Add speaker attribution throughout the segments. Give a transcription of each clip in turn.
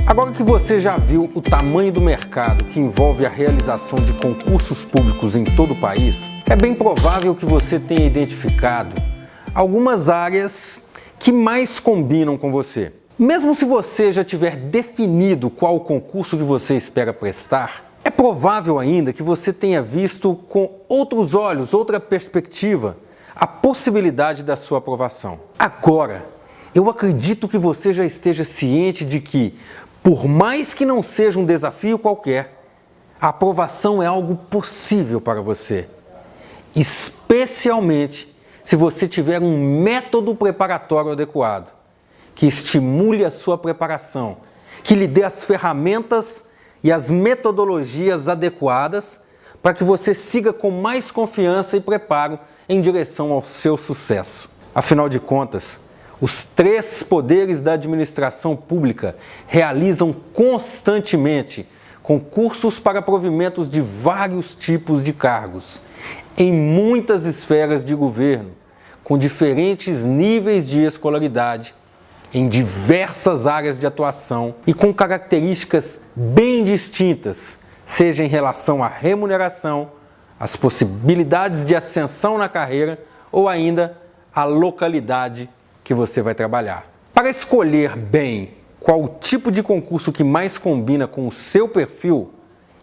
Speaker 1: Agora que você já viu o tamanho do mercado que envolve a realização de concursos públicos em todo o país, é bem provável que você tenha identificado algumas áreas que mais combinam com você. Mesmo se você já tiver definido qual o concurso que você espera prestar, é provável ainda que você tenha visto com outros olhos, outra perspectiva, a possibilidade da sua aprovação. Agora, eu acredito que você já esteja ciente de que, por mais que não seja um desafio qualquer, a aprovação é algo possível para você, especialmente se você tiver um método preparatório adequado, que estimule a sua preparação, que lhe dê as ferramentas e as metodologias adequadas para que você siga com mais confiança e preparo em direção ao seu sucesso. Afinal de contas, os 3 poderes da administração pública realizam constantemente concursos para provimentos de vários tipos de cargos, em muitas esferas de governo, com diferentes níveis de escolaridade, em diversas áreas de atuação e com características bem distintas, seja em relação à remuneração, às possibilidades de ascensão na carreira ou ainda à localidade que você vai trabalhar. Para escolher bem qual o tipo de concurso que mais combina com o seu perfil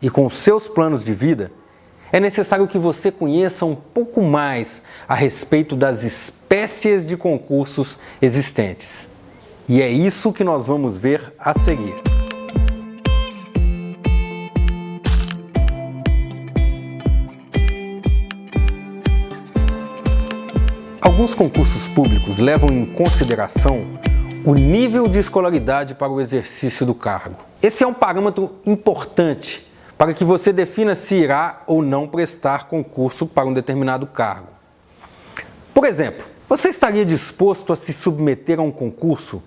Speaker 1: e com os seus planos de vida, é necessário que você conheça um pouco mais a respeito das espécies de concursos existentes. E é isso que nós vamos ver a seguir. Alguns concursos públicos levam em consideração o nível de escolaridade para o exercício do cargo. Esse é um parâmetro importante para que você defina se irá ou não prestar concurso para um determinado cargo. Por exemplo, você estaria disposto a se submeter a um concurso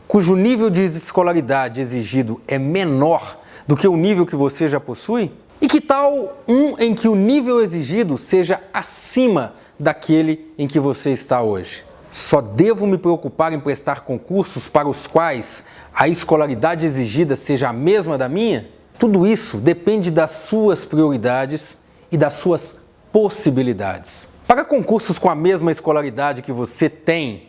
Speaker 1: cujo nível de escolaridade exigido é menor do que o nível que você já possui? E que tal um em que o nível exigido seja acima daquele em que você está hoje? Só devo me preocupar em prestar concursos para os quais a escolaridade exigida seja a mesma da minha? Tudo isso depende das suas prioridades e das suas possibilidades. Para concursos com a mesma escolaridade que você tem,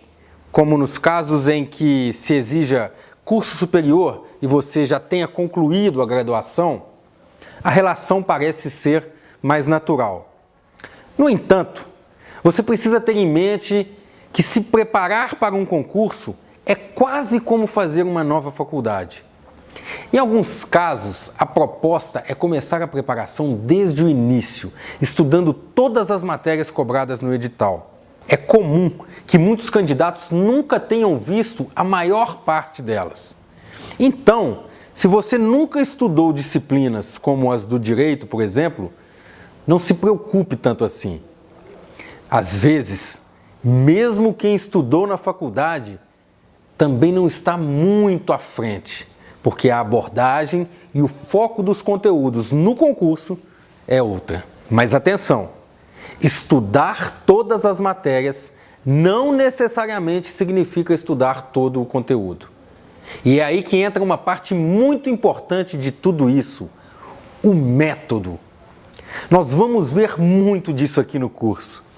Speaker 1: como nos casos em que se exija curso superior e você já tenha concluído a graduação, a relação parece ser mais natural. No entanto, você precisa ter em mente que se preparar para um concurso é quase como fazer uma nova faculdade. Em alguns casos, a proposta é começar a preparação desde o início, estudando todas as matérias cobradas no edital. É comum que muitos candidatos nunca tenham visto a maior parte delas. Então, se você nunca estudou disciplinas como as do direito, por exemplo, não se preocupe tanto assim. Às vezes, mesmo quem estudou na faculdade também não está muito à frente, porque a abordagem e o foco dos conteúdos no concurso é outra. Mas atenção, estudar todas as matérias não necessariamente significa estudar todo o conteúdo. E é aí que entra uma parte muito importante de tudo isso, o método. Nós vamos ver muito disso aqui no curso.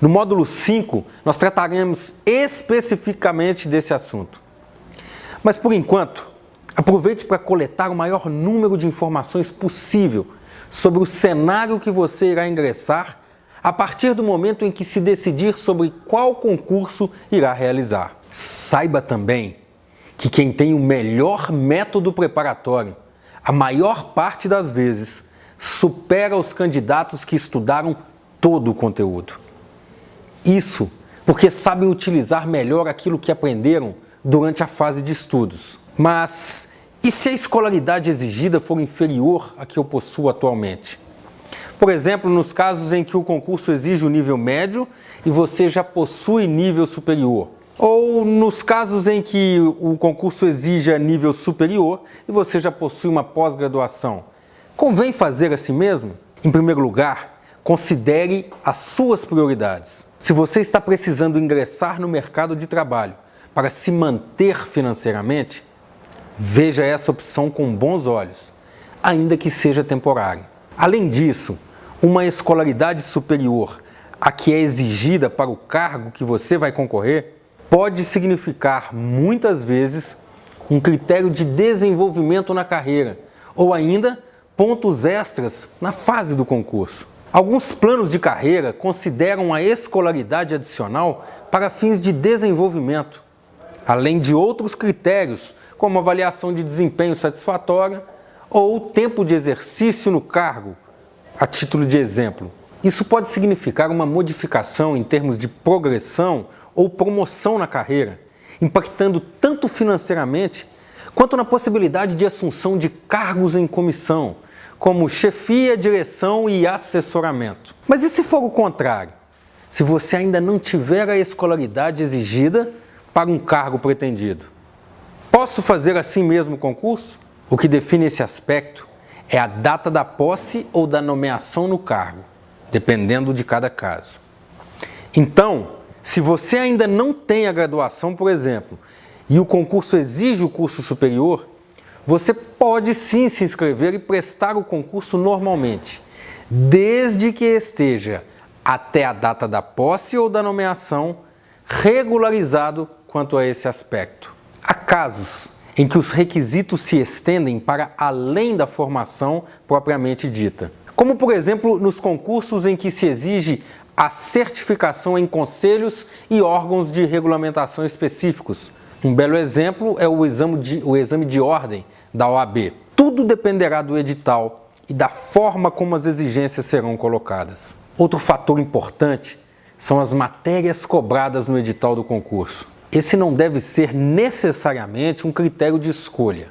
Speaker 1: No módulo 5, nós trataremos especificamente desse assunto. Mas por enquanto, aproveite para coletar o maior número de informações possível sobre o cenário que você irá ingressar a partir do momento em que se decidir sobre qual concurso irá realizar. Saiba também que quem tem o melhor método preparatório, a maior parte das vezes, supera os candidatos que estudaram todo o conteúdo. Isso porque sabem utilizar melhor aquilo que aprenderam durante a fase de estudos. Mas e se a escolaridade exigida for inferior à que eu possuo atualmente? Por exemplo, nos casos em que o concurso exige o nível médio e você já possui nível superior. Ou nos casos em que o concurso exija nível superior e você já possui uma pós-graduação. Convém fazer assim mesmo? Em primeiro lugar, considere as suas prioridades. Se você está precisando ingressar no mercado de trabalho para se manter financeiramente, veja essa opção com bons olhos, ainda que seja temporário. Além disso, uma escolaridade superior a que é exigida para o cargo que você vai concorrer pode significar, muitas vezes, um critério de desenvolvimento na carreira ou ainda pontos extras na fase do concurso. Alguns planos de carreira consideram a escolaridade adicional para fins de desenvolvimento, além de outros critérios, como avaliação de desempenho satisfatória ou tempo de exercício no cargo, a título de exemplo. Isso pode significar uma modificação em termos de progressão ou promoção na carreira, impactando tanto financeiramente quanto na possibilidade de assunção de cargos em comissão, como chefia, direção e assessoramento. Mas e se for o contrário? Se você ainda não tiver a escolaridade exigida para um cargo pretendido? Posso fazer assim mesmo o concurso? O que define esse aspecto é a data da posse ou da nomeação no cargo, dependendo de cada caso. Então, se você ainda não tem a graduação, por exemplo, e o concurso exige o curso superior, você pode sim se inscrever e prestar o concurso normalmente, desde que esteja, até a data da posse ou da nomeação, regularizado quanto a esse aspecto. Há casos em que os requisitos se estendem para além da formação propriamente dita, como por exemplo nos concursos em que se exige a certificação em conselhos e órgãos de regulamentação específicos. Um belo exemplo é o exame de ordem da OAB. Tudo dependerá do edital e da forma como as exigências serão colocadas. Outro fator importante são as matérias cobradas no edital do concurso. Esse não deve ser necessariamente um critério de escolha.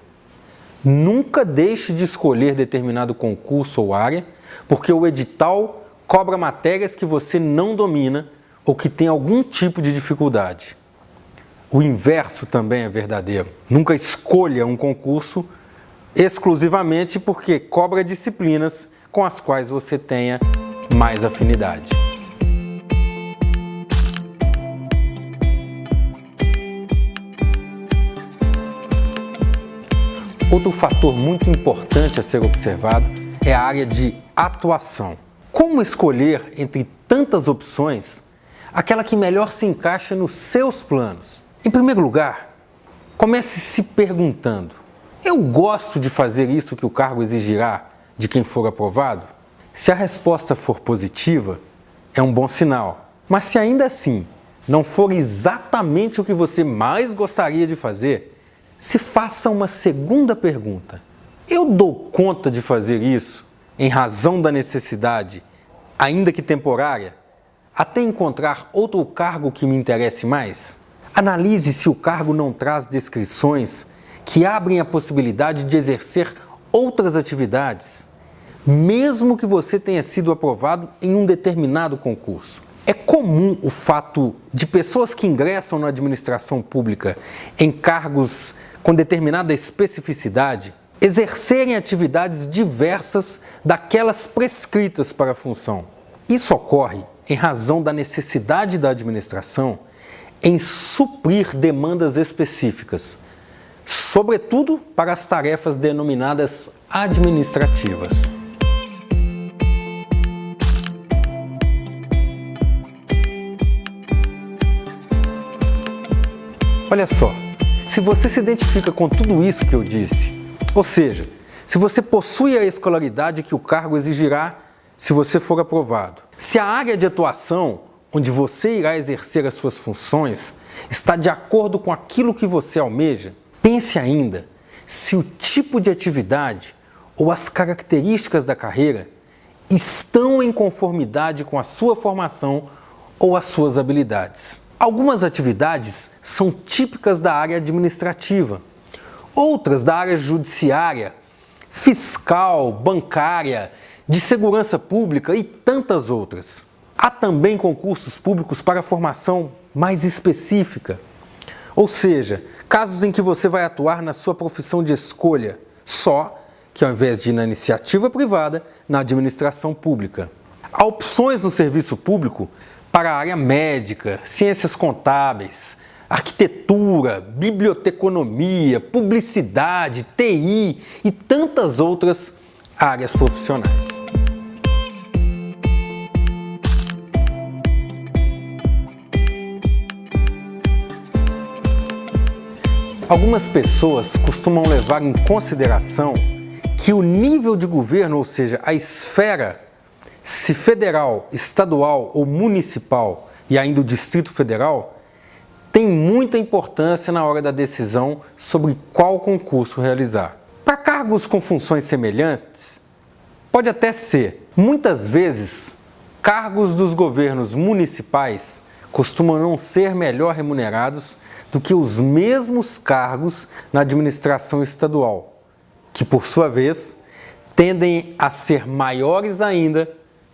Speaker 1: Nunca deixe de escolher determinado concurso ou área, porque o edital cobra matérias que você não domina ou que tem algum tipo de dificuldade. O inverso também é verdadeiro. Nunca escolha um concurso exclusivamente porque cobra disciplinas com as quais você tenha mais afinidade. Outro fator muito importante a ser observado é a área de atuação. Como escolher entre tantas opções aquela que melhor se encaixa nos seus planos? Em primeiro lugar, comece se perguntando: eu gosto de fazer isso que o cargo exigirá de quem for aprovado? Se a resposta for positiva, é um bom sinal. Mas se ainda assim não for exatamente o que você mais gostaria de fazer, se faça uma segunda pergunta: eu dou conta de fazer isso em razão da necessidade, ainda que temporária, até encontrar outro cargo que me interesse mais? Analise se o cargo não traz descrições que abrem a possibilidade de exercer outras atividades, mesmo que você tenha sido aprovado em um determinado concurso. É comum o fato de pessoas que ingressam na administração pública em cargos com determinada especificidade exercerem atividades diversas daquelas prescritas para a função. Isso ocorre em razão da necessidade da administração em suprir demandas específicas, sobretudo para as tarefas denominadas administrativas. Olha só, se você se identifica com tudo isso que eu disse, ou seja, se você possui a escolaridade que o cargo exigirá se você for aprovado, se a área de atuação onde você irá exercer as suas funções está de acordo com aquilo que você almeja, pense ainda se o tipo de atividade ou as características da carreira estão em conformidade com a sua formação ou as suas habilidades. Algumas atividades são típicas da área administrativa, outras da área judiciária, fiscal, bancária, de segurança pública e tantas outras. Há também concursos públicos para formação mais específica, ou seja, casos em que você vai atuar na sua profissão de escolha, só que ao invés de ir na iniciativa privada, na administração pública. Há opções no serviço público para a área médica, ciências contábeis, arquitetura, biblioteconomia, publicidade, TI e tantas outras áreas profissionais. Algumas pessoas costumam levar em consideração que o nível de governo, ou seja, a esfera, se federal, estadual ou municipal e ainda o Distrito Federal, tem muita importância na hora da decisão sobre qual concurso realizar. Para cargos com funções semelhantes, pode até ser. Muitas vezes, cargos dos governos municipais costumam não ser melhor remunerados do que os mesmos cargos na administração estadual, que por sua vez tendem a ser maiores ainda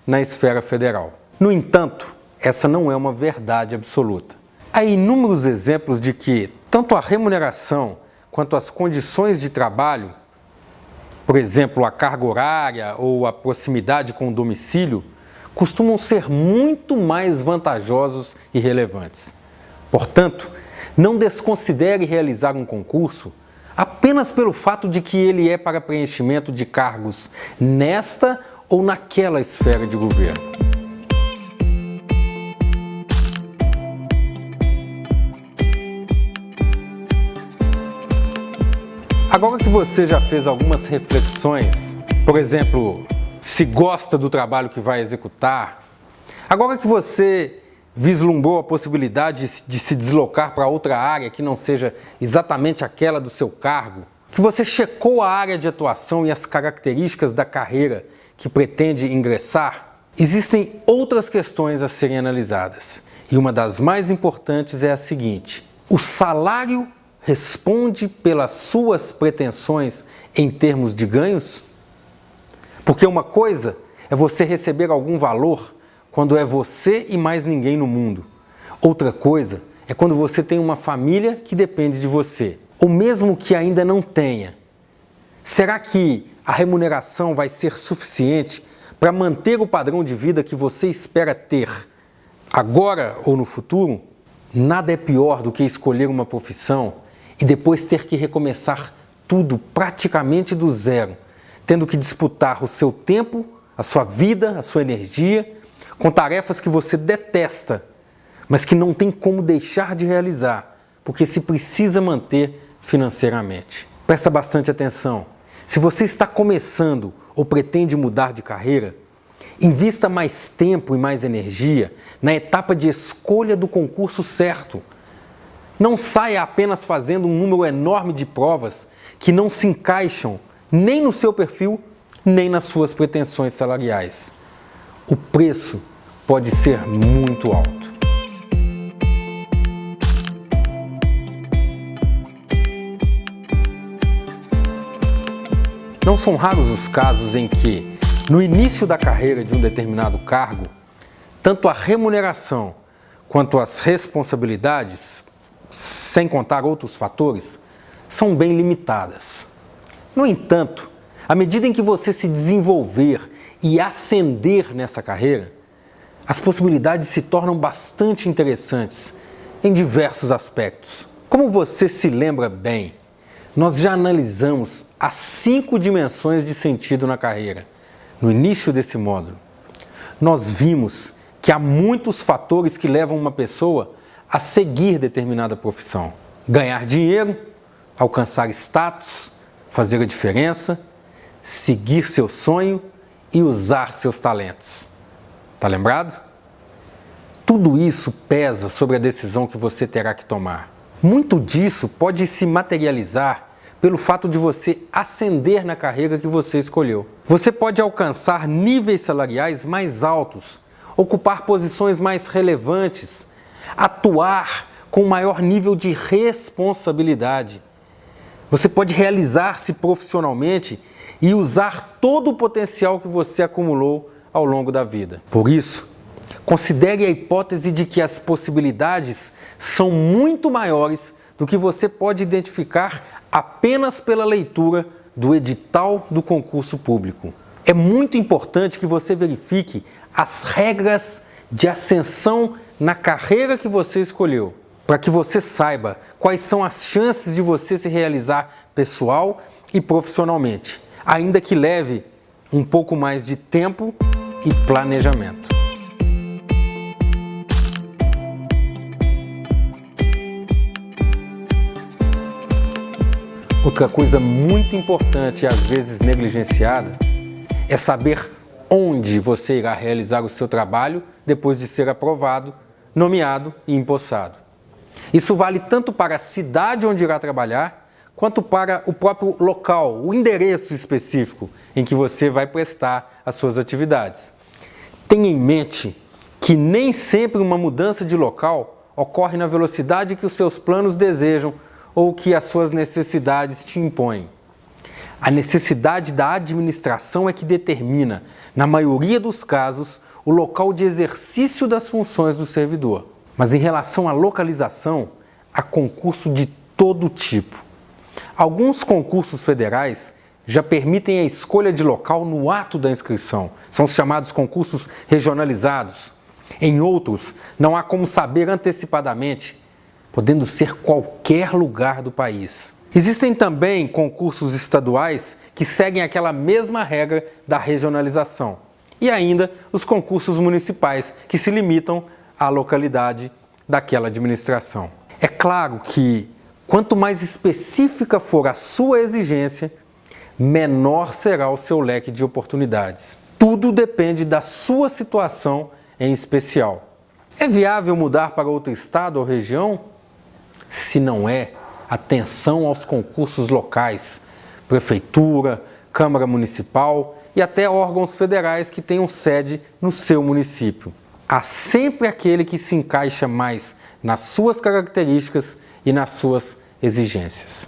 Speaker 1: na esfera federal. No entanto, essa não é uma verdade absoluta. Há inúmeros exemplos de que tanto a remuneração quanto as condições de trabalho, por exemplo, a carga horária ou a proximidade com o domicílio, costumam ser muito mais vantajosos e relevantes. Portanto, não desconsidere realizar um concurso apenas pelo fato de que ele é para preenchimento de cargos nesta ou naquela esfera de governo. Agora que você já fez algumas reflexões, por exemplo, se gosta do trabalho que vai executar, agora que você vislumbrou a possibilidade de se deslocar para outra área que não seja exatamente aquela do seu cargo, que você checou a área de atuação e as características da carreira que pretende ingressar, existem outras questões a serem analisadas. E uma das mais importantes é a seguinte: o salário responde pelas suas pretensões em termos de ganhos? Porque uma coisa é você receber algum valor quando é você e mais ninguém no mundo. Outra coisa é quando você tem uma família que depende de você, ou mesmo que ainda não tenha. Será que a remuneração vai ser suficiente para manter o padrão de vida que você espera ter agora ou no futuro? Nada é pior do que escolher uma profissão e depois ter que recomeçar tudo praticamente do zero, tendo que disputar o seu tempo, a sua vida, a sua energia, com tarefas que você detesta, mas que não tem como deixar de realizar, porque se precisa manter financeiramente. Presta bastante atenção. Se você está começando ou pretende mudar de carreira, invista mais tempo e mais energia na etapa de escolha do concurso certo. Não saia apenas fazendo um número enorme de provas que não se encaixam nem no seu perfil, nem nas suas pretensões salariais. O preço pode ser muito alto. Não são raros os casos em que, no início da carreira de um determinado cargo, tanto a remuneração quanto as responsabilidades, sem contar outros fatores, são bem limitadas. No entanto, à medida em que você se desenvolver e ascender nessa carreira, as possibilidades se tornam bastante interessantes em diversos aspectos. Como você se lembra bem, nós já analisamos as 5 dimensões de sentido na carreira. No início desse módulo, nós vimos que há muitos fatores que levam uma pessoa a seguir determinada profissão. Ganhar dinheiro, alcançar status, fazer a diferença, seguir seu sonho e usar seus talentos. Tá lembrado? Tudo isso pesa sobre a decisão que você terá que tomar. Muito disso pode se materializar pelo fato de você ascender na carreira que você escolheu. Você pode alcançar níveis salariais mais altos, ocupar posições mais relevantes, atuar com maior nível de responsabilidade. Você pode realizar-se profissionalmente e usar todo o potencial que você acumulou ao longo da vida. Por isso, considere a hipótese de que as possibilidades são muito maiores do que você pode identificar apenas pela leitura do edital do concurso público. É muito importante que você verifique as regras de ascensão na carreira que você escolheu. para que você saiba quais são as chances de você se realizar pessoal e profissionalmente, ainda que leve um pouco mais de tempo e planejamento. Outra coisa muito importante e às vezes negligenciada é saber onde você irá realizar o seu trabalho depois de ser aprovado, nomeado e empossado. Isso vale tanto para a cidade onde irá trabalhar, quanto para o próprio local, o endereço específico em que você vai prestar as suas atividades. Tenha em mente que nem sempre uma mudança de local ocorre na velocidade que os seus planos desejam ou que as suas necessidades te impõem. A necessidade da administração é que determina, na maioria dos casos, o local de exercício das funções do servidor. Mas em relação à localização, há concurso de todo tipo. Alguns concursos federais já permitem a escolha de local no ato da inscrição. São os chamados concursos regionalizados. Em outros, não há como saber antecipadamente, podendo ser qualquer lugar do país. Existem também concursos estaduais que seguem aquela mesma regra da regionalização. E ainda os concursos municipais, que se limitam à localidade daquela administração. É claro que, quanto mais específica for a sua exigência, menor será o seu leque de oportunidades. Tudo depende da sua situação em especial. É viável mudar para outro estado ou região? Se não é, atenção aos concursos locais, prefeitura, Câmara Municipal e até órgãos federais que tenham sede no seu município. Há sempre aquele que se encaixa mais nas suas características e nas suas exigências.